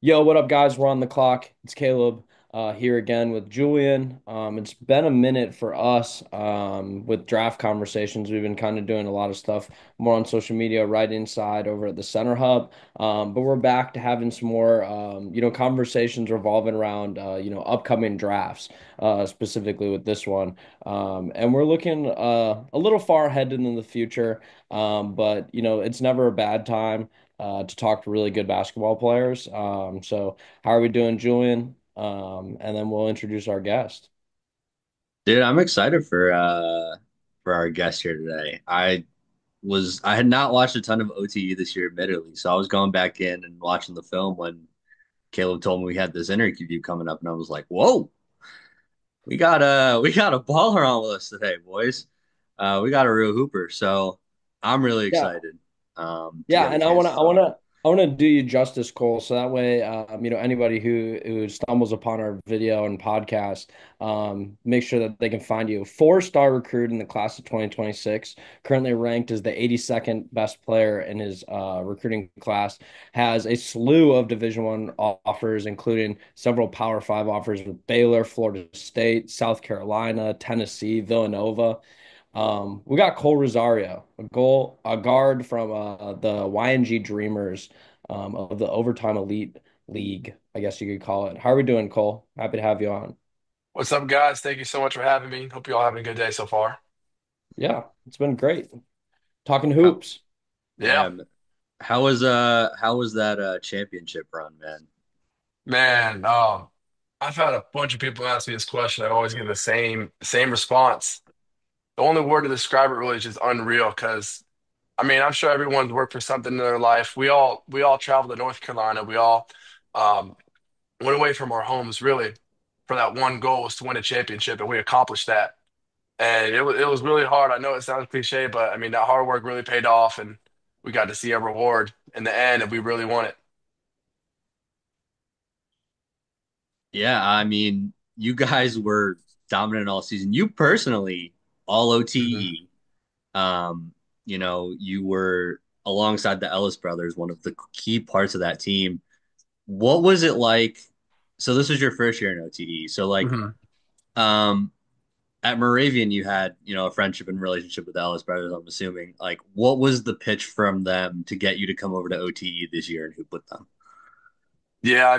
Yo, what up, guys? We're on the clock. It's Caleb here again with Julian. It's been a minute for us with draft conversations. We've been kind of doing a lot of stuff more on social media, right inside over at the Center Hub. But we're back to having some more, conversations revolving around, upcoming drafts, specifically with this one. And we're looking a little far ahead in the future, but, it's never a bad time to talk to really good basketball players. So how are we doing, Julian? And then we'll introduce our guest. Dude, I'm excited for our guest here today. I had not watched a ton of OTE this year, admittedly, so I was going back in and watching the film when Caleb told me we had this interview coming up, and I was like, "Whoa, we got a baller on with us today, boys. We got a real hooper." So I'm really Yeah. excited to Yeah, get a and chance to talk. I wanna do you justice, Cole. So that way, anybody who stumbles upon our video and podcast, make sure that they can find you. Four-star recruit in the class of 2026, currently ranked as the 82nd best player in his recruiting class, has a slew of Division One offers, including several Power Five offers with Baylor, Florida State, South Carolina, Tennessee, Villanova. We got Kohl Rosario, a guard from the YNG Dreamers of the Overtime Elite League, I guess you could call it. How are we doing, Cole? Happy to have you on. What's up, guys? Thank you so much for having me. Hope you all having a good day so far. Yeah, it's been great. Talking How, hoops. Yeah, how was that championship run, man? man. I've had a bunch of people ask me this question. I always give the same response. The only word to describe it really is just unreal. Because I'm sure everyone's worked for something in their life. We all traveled to North Carolina. We all um, went away from our homes really for that one goal was to win a championship, and we accomplished that. And it was really hard. I know it sounds cliche, but I mean that hard work really paid off, and we got to see a reward in the end, and we really won it. Yeah, I mean, you guys were dominant all season. You personally, all Mhm. OTE. You were alongside the Ellis brothers, one of the key parts of that team. What was it like? So this was your first year in OTE. So Mhm. um, at Moravian, you had, a friendship and relationship with the Ellis brothers, I'm assuming. Like, what was the pitch from them to get you to come over to OTE this year and hoop with them? Yeah,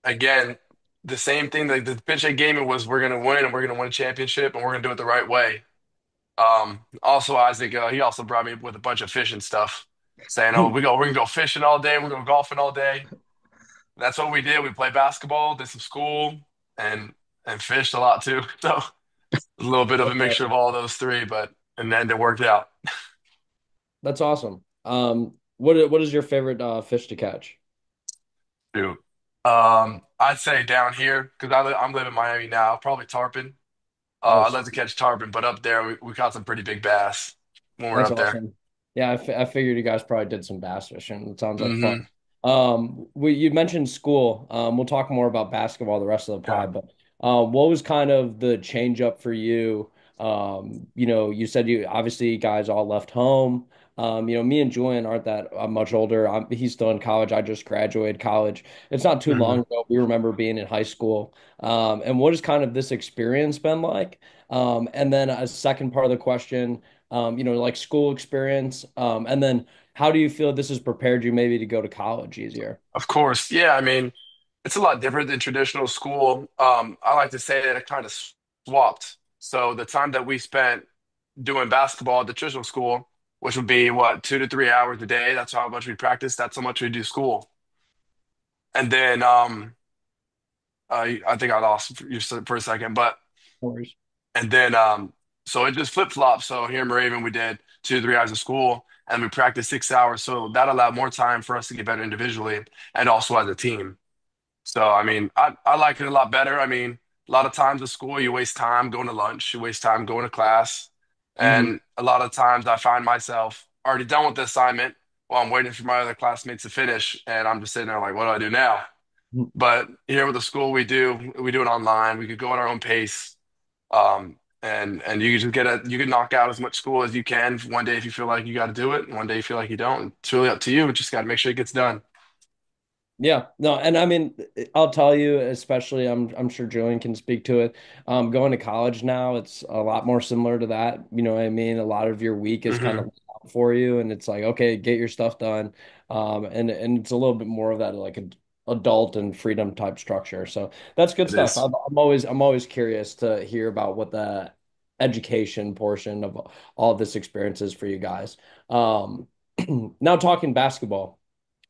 again, the same thing. Like the pitch they gave me was, we're gonna win, and we're gonna win a championship, and we're gonna do it the right way. Also, Isaac, he also brought me with a bunch of fishing stuff, saying, "Oh, we're gonna go fishing all day, we're gonna go golfing all day." That's what we did. We played basketball, did some school, and and fished a lot too. So a little bit of a That's mixture of awesome. all those three, but in the end, it worked out. That's awesome. What is your favorite fish to catch? Dude, I'd say down here because I'm living in Miami now, probably tarpon. I'd Nice. love to catch tarpon, but up there we caught some pretty big bass when we are That's up there. awesome. Yeah, I figured you guys probably did some bass fishing. It sounds like fun. Hmm. You mentioned school. We'll talk more about basketball the rest of the Yeah. pod, but what was kind of the change up for you? You said you obviously guys all left home. Me and Julian aren't that much older. He's still in college. I just graduated college. It's not too long Hmm. ago. We remember being in high school. And what has kind of this experience been like? And then a second part of the question, like school experience. And then how do you feel this has prepared you maybe to go to college easier? Of course. Yeah, it's a lot different than traditional school. I like to say that it kind of swapped. So the time that we spent doing basketball at the traditional school, which would be what, 2 to 3 hours a day, that's how much we practice, that's how much we do school. And then I think I lost you for a second, but Worries. and then so it just flip-flopped. So here in Moravian, we did 2 to 3 hours of school and we practiced 6 hours. So that allowed more time for us to get better individually and also as a team. So I like it a lot better. A lot of times at school you waste time going to lunch, you waste time going to class. Hmm. And a lot of times I find myself already done with the assignment while I'm waiting for my other classmates to finish. And I'm just sitting there like, what do I do now? But here with the school, we do it online. We could go at our own pace, and you can just you can knock out as much school as you can. One day if you feel like you got to do it, and one day you feel like you don't. It's really up to you. Just got to make sure it gets done. Yeah, no, and I mean, I'll tell you, especially I'm sure Julian can speak to it. Going to college now, it's a lot more similar to that. You know what I mean? A lot of your week is kind of Hmm. laid out for you, and it's like, okay, get your stuff done. And it's a little bit more of that like adult and freedom type structure. So that's good It stuff. is. I'm always curious to hear about what the education portion of all of this experience is for you guys. Um, now talking basketball.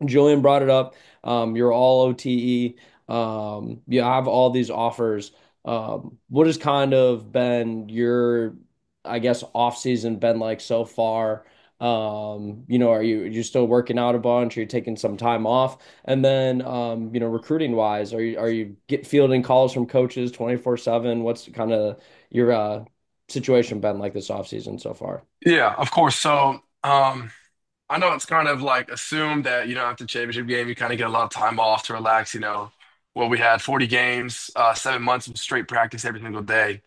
Julian brought it up. You're all OTE. You have all these offers. What has kind of been your, I guess, off season been like so far? Are you still working out a bunch? Are you taking some time off? And then, recruiting wise, are you get fielding calls from coaches 24/7? What's kind of your situation been like this off season so far? Yeah, of course. So, I know it's kind of like assumed that, after the championship game, you kind of get a lot of time off to relax. Well, we had 40 games, 7 months of straight practice every single day.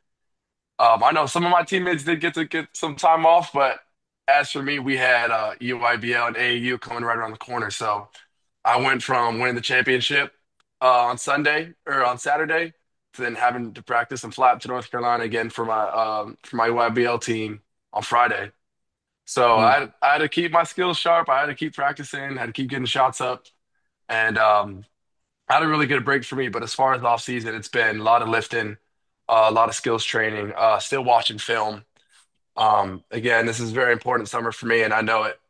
I know some of my teammates did get to get some time off, but as for me, we had EYBL and AAU coming right around the corner. So I went from winning the championship on Sunday or on Saturday to then having to practice and fly up to North Carolina again for my EYBL team on Friday. So Hmm. I had to keep my skills sharp. I had to keep practicing, had to keep getting shots up, and I had a really good break for me. But as far as off season, it's been a lot of lifting, a lot of skills training, still watching film. Again, this is a very important summer for me, and I know it.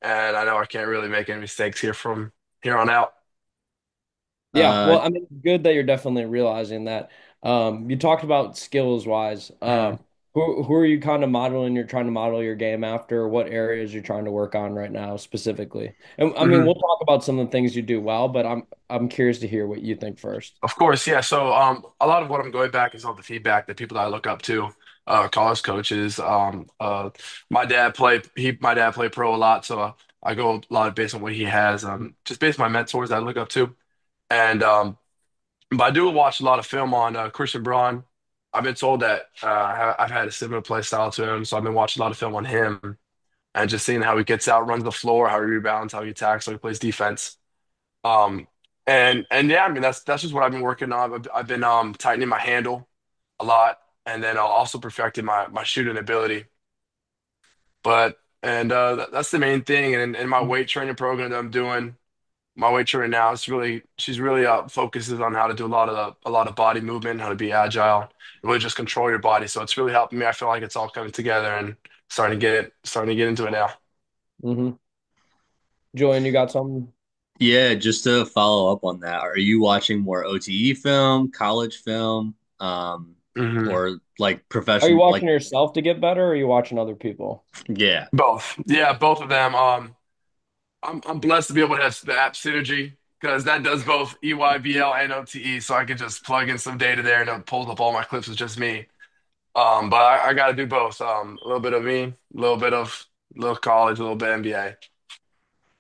And I know I can't really make any mistakes here from here on out. Yeah, Uh, well, I mean, good that you're definitely realizing that. You talked about skills wise. Mhm. Who are you kind of modeling? You're trying to model your game after? What areas you're trying to work on right now specifically? And I mean, Mhm. we'll talk about some of the things you do well, but I'm curious to hear what you think first. Of course, yeah. So a lot of what I'm going back is all the feedback that people that I look up to, college coaches. My dad played pro a lot, so I go a lot based on what he has. Just based on my mentors that I look up to, and but I do watch a lot of film on Christian Braun. I've been told that I've had a similar play style to him, so I've been watching a lot of film on him and just seeing how he gets out, runs the floor, how he rebounds, how he attacks, how he plays defense. Um, and yeah, I mean that's just what I've been working on. I've been tightening my handle a lot, and then also perfecting my shooting ability. But and that's the main thing. And in my weight training program that I'm doing, my weight training now, she's really focuses on how to do a lot of body movement, how to be agile, really just control your body. So it's really helping me. I feel like it's all coming together and starting to get into it now. Hmm. Julian, you got something? yeah, just to follow up on that, are you watching more OTE film, college film, Hmm. or like Are you professional? Like, watching yourself to get better, or are you watching other people? yeah. Both. Yeah, both of them. I'm blessed to be able to have the app synergy because that does both EYBL and OTE, so I can just plug in some data there and it pulls up all my clips with just me. But I got to do both. A little bit of me, a little college, a little bit NBA.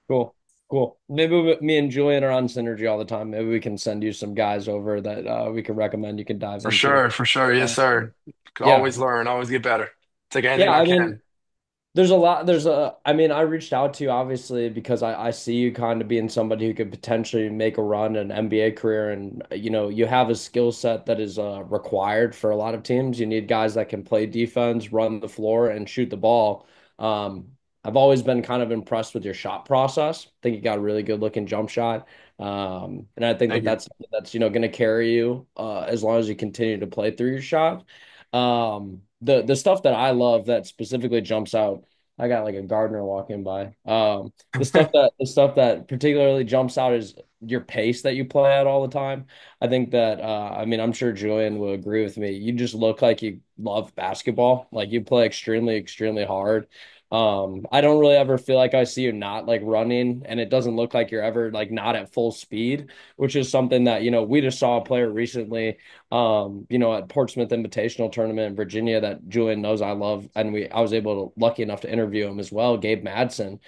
Cool. Cool. Maybe me and Julian are on Synergy all the time. Maybe we can send you some guys over that we can recommend you can dive For into. sure, for sure. Yes, Uh, sir. Can yeah. always learn, always get better. Take anything Yeah. I I mean, can. I mean, I reached out to you obviously because I see you kind of being somebody who could potentially make a run in an NBA career. And, you have a skill set that is required for a lot of teams. You need guys that can play defense, run the floor, and shoot the ball. Um, I've always been kind of impressed with your shot process. I think you got a really good looking jump shot. And I think that Thank you. that's something that's, going to carry you as long as you continue to play through your shot. The stuff that I love that specifically jumps out. I got like a gardener walking by. The stuff that particularly jumps out is your pace that you play at all the time. I think that I mean I'm sure Julian will agree with me. You just look like you love basketball. Like you play extremely, extremely hard. I don't really ever feel like I see you not like running, and it doesn't look like you're ever like not at full speed, which is something that we just saw a player recently at Portsmouth Invitational Tournament in Virginia that Julian knows I love, and I was able to lucky enough to interview him as well. Gabe Madsen,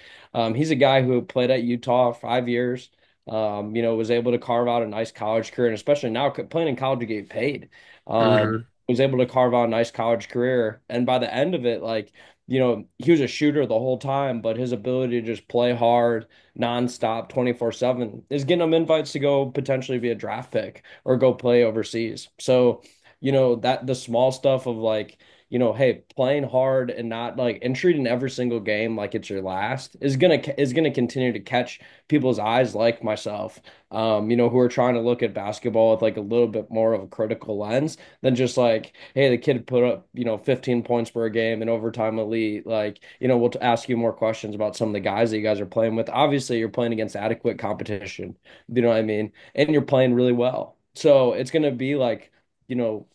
he's a guy who played at Utah 5 years. Was able to carve out a nice college career, and especially now playing in college, you get paid. Hmm. Was able to carve out a nice college career, and by the end of it, like he was a shooter the whole time, but his ability to just play hard, nonstop, 24/7 is getting him invites to go potentially be a draft pick or go play overseas. So, that the small stuff of like, hey, playing hard and not like and treating every single game like it's your last is gonna continue to catch people's eyes like myself, who are trying to look at basketball with like a little bit more of a critical lens than just like, hey, the kid put up, 15 points per game in overtime elite. Like, we'll ask you more questions about some of the guys that you guys are playing with. Obviously, you're playing against adequate competition. You know what I mean? And you're playing really well. So it's going to be like, you know,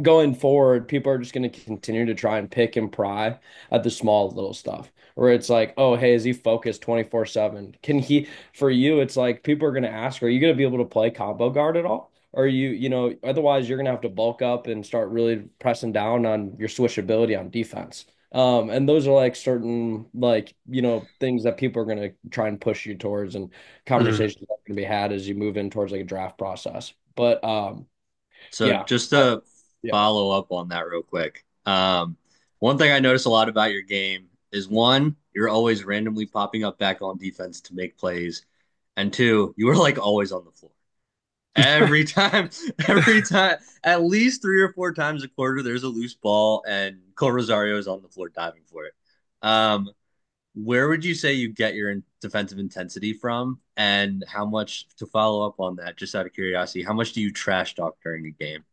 going forward, people are just going to continue to try and pick and pry at the small little stuff where it's like, oh, hey, is he focused 24/7? For you, it's like people are going to ask, are you going to be able to play combo guard at all? Or otherwise you're going to have to bulk up and start really pressing down on your switchability on defense. And those are like certain, like, things that people are going to try and push you towards and Mhm. conversations that are going to be had as you move in towards like a draft process. But, So yeah. just Uh, to yeah. follow up on that real quick, one thing I notice a lot about your game is one, you're always randomly popping up back on defense to make plays, and two, you are like always on the floor. Every time, every time, at least 3 or 4 times a quarter, there's a loose ball, and Kohl Rosario is on the floor diving for it. Um, where would you say you get your defensive intensity from, and how much, to follow up on that, just out of curiosity, how much do you trash talk during a game?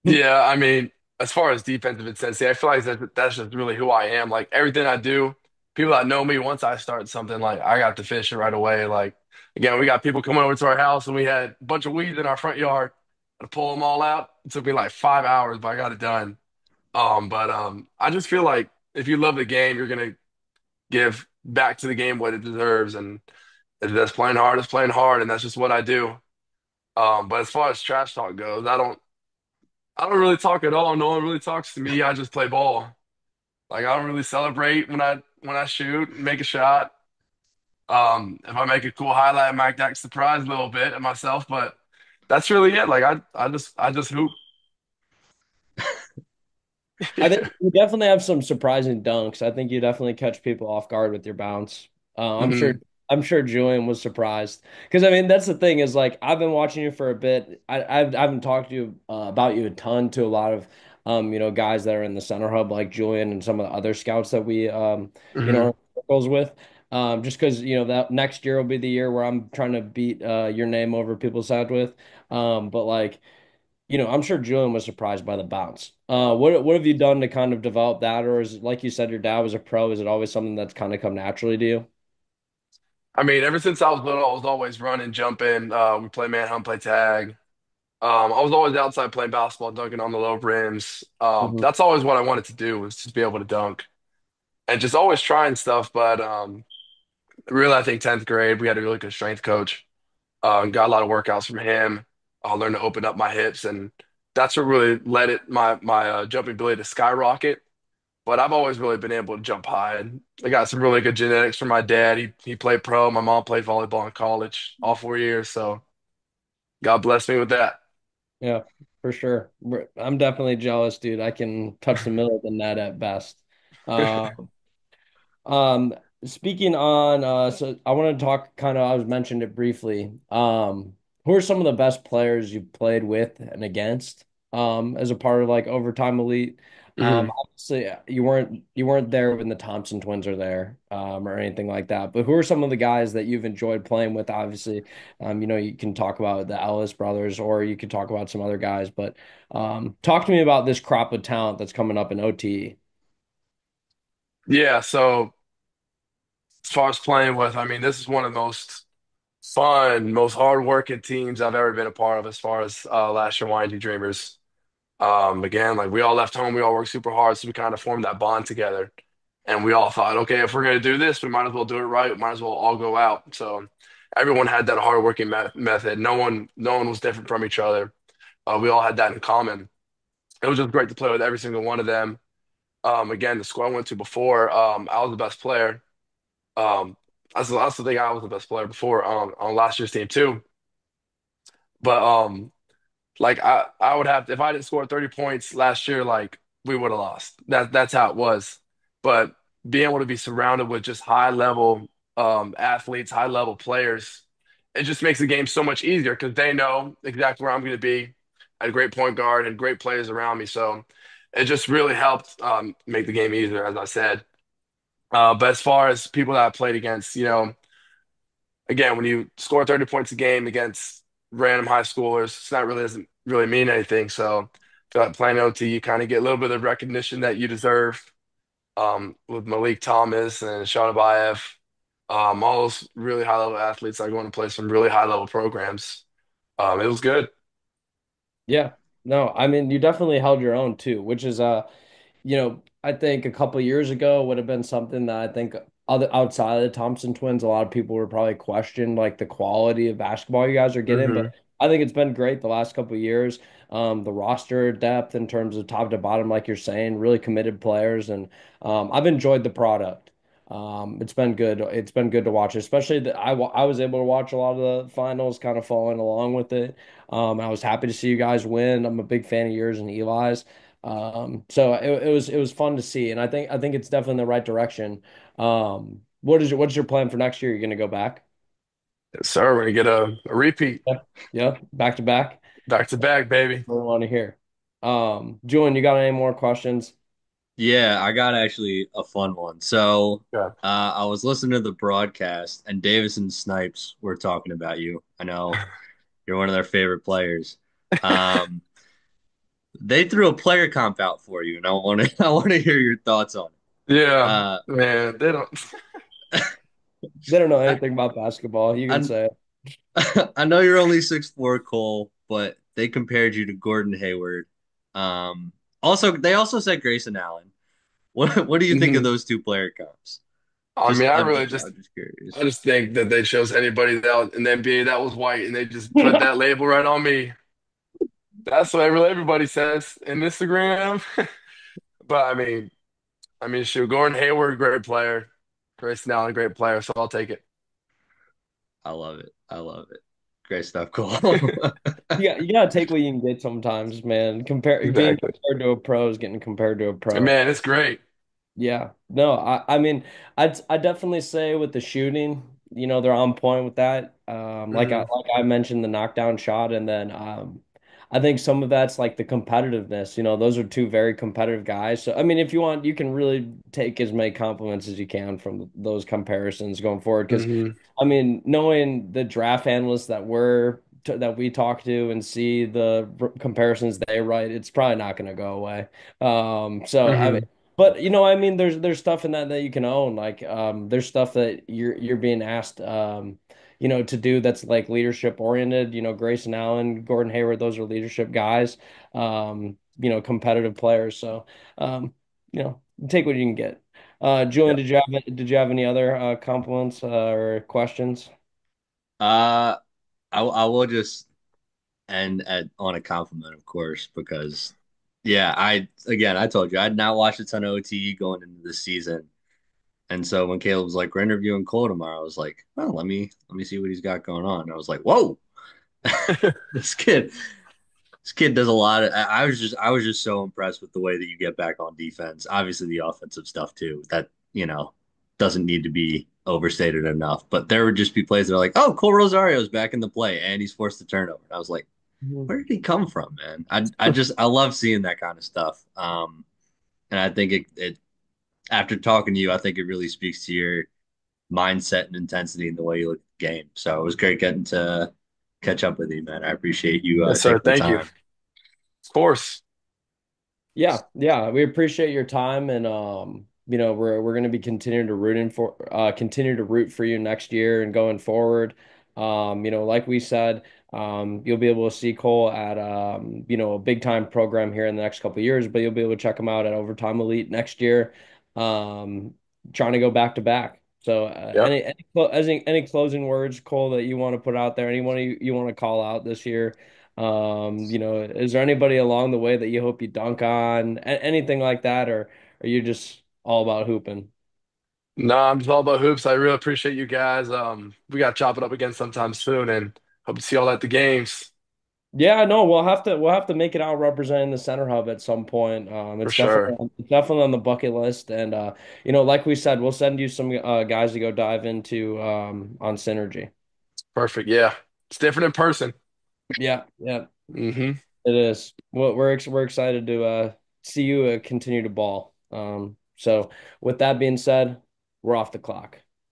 Yeah, I mean, as far as defensive intensity, I feel like that's just really who I am. Like everything I do, people that know me, once I start something, like I got to finish it right away. Like again, we got people coming over to our house and we had a bunch of weeds in our front yard. To pull them all out, it took me like 5 hours, but I got it done. But I just feel like if you love the game, you're gonna give back to the game what it deserves, and if that's playing hard, it's playing hard, and that's just what I do. But as far as trash talk goes, I don't really talk at all. No one really talks to me. I just play ball. Like I don't really celebrate when I shoot, make a shot. If I make a cool highlight, I might act surprised a little bit at myself, but that's really it. Like I just hoop. I think you definitely have some surprising dunks. I think you definitely catch people off guard with your bounce. I'm sure. Mhm. I'm sure Julian was surprised because I mean that's the thing is like I've been watching you for a bit. I haven't talked to you about you a ton to a lot of guys that are in the center hub like Julian and some of the other scouts that we are Mhm. in circles with. Just because that next year will be the year where I'm trying to beat your name over people's head with. But like. I'm sure Julian was surprised by the bounce. What have you done to kind of develop that, or is it, like you said, your dad was a pro? Is it always something that's kind of come naturally to you? I mean, ever since I was little, I was always running, jumping. We play manhunt, play tag. I was always outside playing basketball, dunking on the low rims. Hmm. That's always what I wanted to do was just be able to dunk and just always trying stuff. But really, I think 10th grade, we had a really good strength coach. Got a lot of workouts from him. I learned to open up my hips, and that's what really led my jumping ability to skyrocket. But I've always really been able to jump high, and I got some really good genetics from my dad. He played pro. My mom played volleyball in college, all 4 years. So God bless me with that. Yeah, for sure. I'm definitely jealous, dude. I can touch the middle of the net at best. Uh, Um, Speaking on, so I want to talk kind of, I was mentioned it briefly. Who are some of the best players you've played with and against, as a part of like overtime elite? Mhm. Obviously you weren't there when the Thompson twins are there, or anything like that. But who are some of the guys that you've enjoyed playing with? Obviously, you can talk about the Ellis brothers, or you could talk about some other guys. But talk to me about this crop of talent that's coming up in OTE. Yeah. So as far as playing with, I mean, this is one of the most fun, most hardworking teams I've ever been a part of as far as last year YND Dreamers. Again, like we all left home, we all worked super hard, so we kind of formed that bond together. And we all thought, okay, if we're gonna do this, we might as well do it right. We might as well all go out. So everyone had that hardworking method. No one was different from each other. We all had that in common. It was just great to play with every single one of them. Again, the school I went to before, I was the best player. Um, that's the thing. I was the best player before on last year's team too. But like I would have if I didn't score 30 points last year, like we would have lost. That's how it was. but being able to be surrounded with just high level athletes, high level players, it just makes the game so much easier because they know exactly where I'm going to be. I had a great point guard and great players around me, so it just really helped make the game easier, as I said. But as far as people that I played against, again, when you score 30 points a game against random high schoolers, it's not really doesn't really mean anything. So I feel like playing OT, you kind of get a little bit of recognition that you deserve with Malik Thomas and Sean Abayev, all those really high level athletes that are going to play some really high level programs. It was good. Yeah. No, I mean, you definitely held your own too, which is I think a couple years ago would have been something that I think other outside of the Thompson twins, a lot of people were probably questioned like the quality of basketball you guys are getting. But Hmm. I think it's been great the last couple of years. The roster depth in terms of top to bottom, like you're saying, really committed players, and I've enjoyed the product. It's been good. It's been good to watch, especially that I was able to watch a lot of the finals, kind of following along with it. I was happy to see you guys win. I'm a big fan of yours and Eli's. So it was fun to see, and I think it's definitely in the right direction. What's your plan for next year? You're gonna go back? Yes, sir. We're gonna get a repeat, Yeah, yeah, back to back. back to back, baby. What do want to hear? Julian, you got any more questions? Yeah, I got actually a fun one. So, Yeah. I was listening to the broadcast, and Davis and Snipes were talking about you. I know you're one of their favorite players. Um, they threw a player comp out for you, and I want to I want to hear your thoughts on it. Yeah, Uh, man, they don't. They don't know I, anything about basketball. You can I say it. I know you're only 6'4", Cole, but they compared you to Gordon Hayward. They also said Grayson Allen. What do you think of Mhm. those two player comps? I mean, I'm just I curious. just think that they chose anybody that in the NBA that was white, and they just put that label right on me. That's what really everybody says in Instagram. But shoot, Gordon Hayward, great player. Grayson Allen, great player. So I'll take it. I love it. I love it. Great stuff, Cole. You gotta take what you can get sometimes, man. Being Exactly. compared to a pro is getting compared to a And pro. man, it's great. Yeah, no, I mean, I definitely say with the shooting, they're on point with that. Hmm. Like I mentioned the knockdown shot, and then I think some of that's like the competitiveness. Those are two very competitive guys. So I mean, if you want, you can really take as many compliments as you can from those comparisons going forward. Because Hmm. I mean, knowing the draft analysts that we talk to and see the comparisons they write, it's probably not going to go away. So I mean. Hmm. But I mean, there's stuff in that you can own. Like, there's stuff that you're being asked, to do that's like leadership oriented. Grayson Allen, Gordon Hayward, those are leadership guys. Competitive players. So, um, take what you can get. Yeah. Julian, did you have any other compliments or questions? Uh, I will just end on a compliment, of course, because yeah, I told you I had not watched a ton of OTE going into this season. And so when Caleb was like, we're interviewing Cole tomorrow, I was like, well, let me see what he's got going on. And I was like, whoa, this kid, this kid does a lot of, I was just so impressed with the way that you get back on defense. Obviously the offensive stuff too, that, doesn't need to be overstated enough. But there would just be plays that are like, oh, Kohl Rosario's back in the play and he's forced the turnover. And I was like, Mhm. where did he come from, man? I love seeing that kind of stuff. And I think it after talking to you, I think it really speaks to your mindset and intensity in the way you look at the game. So it was great getting to catch up with you, man. I appreciate you Yes, sir. taking the Thank you. time. Of course. Yeah, yeah, we appreciate your time, and we're going to be continue to root for you next year and going forward. Like we said, you'll be able to see Cole at a big time program here in the next couple of years, but you'll be able to check him out at Overtime Elite next year. Um, Trying to go back to back. So, Yep. any closing words, Cole, that you want to put out there? Anyone you want to call out this year? Is there anybody along the way that you hope you dunk on, anything like that, or are you just all about hooping? No, I'm just all about hoops. I really appreciate you guys. We got to chop it up again sometime soon, and hope to see y'all at the games. Yeah, no, we'll have to make it out representing the center hub at some point. For It's sure. definitely on the bucket list, and like we said, we'll send you some guys to go dive into on synergy. Perfect. Yeah. It's different in person. Yeah, yeah, Hmm. it is. Well, we're excited to see you continue to ball. So with that being said, we're off the clock.